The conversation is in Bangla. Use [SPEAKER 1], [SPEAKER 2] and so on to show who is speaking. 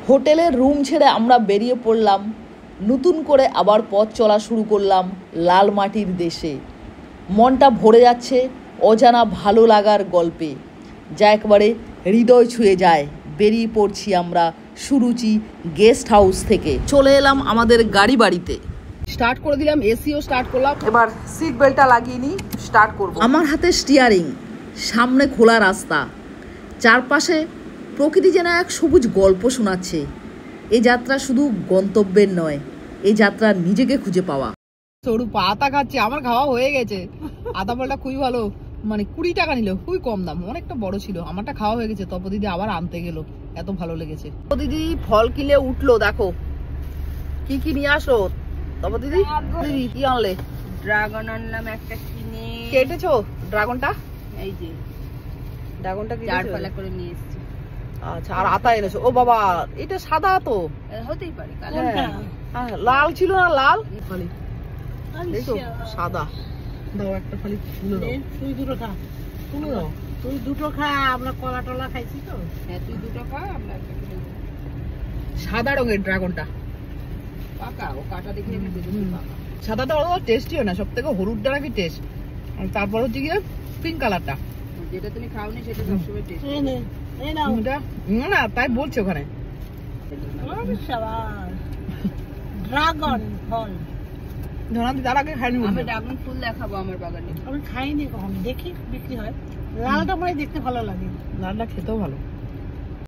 [SPEAKER 1] হোটেলের রুম ছেড়ে আমরা বেরিয়ে পড়লাম, নতুন করে আবার পথ চলা শুরু করলাম লাল মাটির দেশে। মনটা ভরে যাচ্ছে অজানা ভালো লাগার গল্পে, যা একবারে হৃদয় ছুঁয়ে যায়। বেরিয়ে পড়ছি আমরা সুরুচি গেস্ট হাউস থেকে। চলে এলাম আমাদের গাড়ি বাড়িতে, স্টার্ট করে দিলাম, এসিও স্টার্ট করলাম। এবার সিট বেল্টটা লাগিয়ে নিই, স্টার্ট করব। আমার হাতে স্টিয়ারিং, সামনে খোলা রাস্তা, চারপাশে প্রকৃতি যেন এক সবুজ গল্প শোনাচ্ছে। এই যাত্রা শুধু গন্তব্যের নয়, এই যাত্রা নিজেকে খুঁজে পাওয়া। সরু পাতা খাচ্ছে, আমার খাওয়া হয়ে গেছে। আদা বলটা খুবই ভালো, মানে 20 টাকা নিল, খুবই কম দাম, অনেকটা বড় ছিল। আমারটা খাওয়া হয়ে গেছে, তপো দিদি আবার আনতে গেল, এত ভালো লেগেছে। দিদি ফল কিনে উঠলো, দেখো কি কি নিয়ে আসো। তপো দিদি দিদি কি আনলে?
[SPEAKER 2] ড্রাগন আনলাম একটা কিনে।
[SPEAKER 1] কেটেছো ড্রাগনটা?
[SPEAKER 2] এই যে
[SPEAKER 1] ড্রাগনটা
[SPEAKER 2] চার ফালা করে নিয়ে এসেছি।
[SPEAKER 1] আচ্ছা, আর আতা এনেছো? ও বাবা, এটা সাদা তো
[SPEAKER 2] হতেই পারে,
[SPEAKER 1] লাল ছিল না? লাল খালি সাদা। দাও একটা খালি তুলে দাও।
[SPEAKER 2] তুই দুটো খা,
[SPEAKER 1] তুলে দাও।
[SPEAKER 2] তুই দুটো খা, আমরা কলা টলা খাইছি তো। হ্যাঁ তুই দুটো খা, আমরা একটা করে
[SPEAKER 1] সাদা রঙের ড্রাগনটা
[SPEAKER 2] পাকা, ও কাটা দেখে আমি দেখেছি পাকা।
[SPEAKER 1] সাদাটা অত টেস্টিও না, সব থেকে হলুদটা নাকি টেস্ট। তারপর হচ্ছে গিয়ে পিঙ্ক কালারটা,
[SPEAKER 2] যেটা তুমি খাওনি সেটা সবসময় টেস্ট।
[SPEAKER 1] না তাই বলছে ওখানে
[SPEAKER 2] ড্রাগন ফল।
[SPEAKER 1] ধরান তার আগে খাইনি।
[SPEAKER 2] আমি ড্রাগন ফুল দেখাবো আমার বাগানে।
[SPEAKER 3] আমি খাইনি কখনো, দেখি বিক্রি হয়। লালটা মনে দেখতে ভালো লাগে,
[SPEAKER 1] লালটা খেতেও ভালো।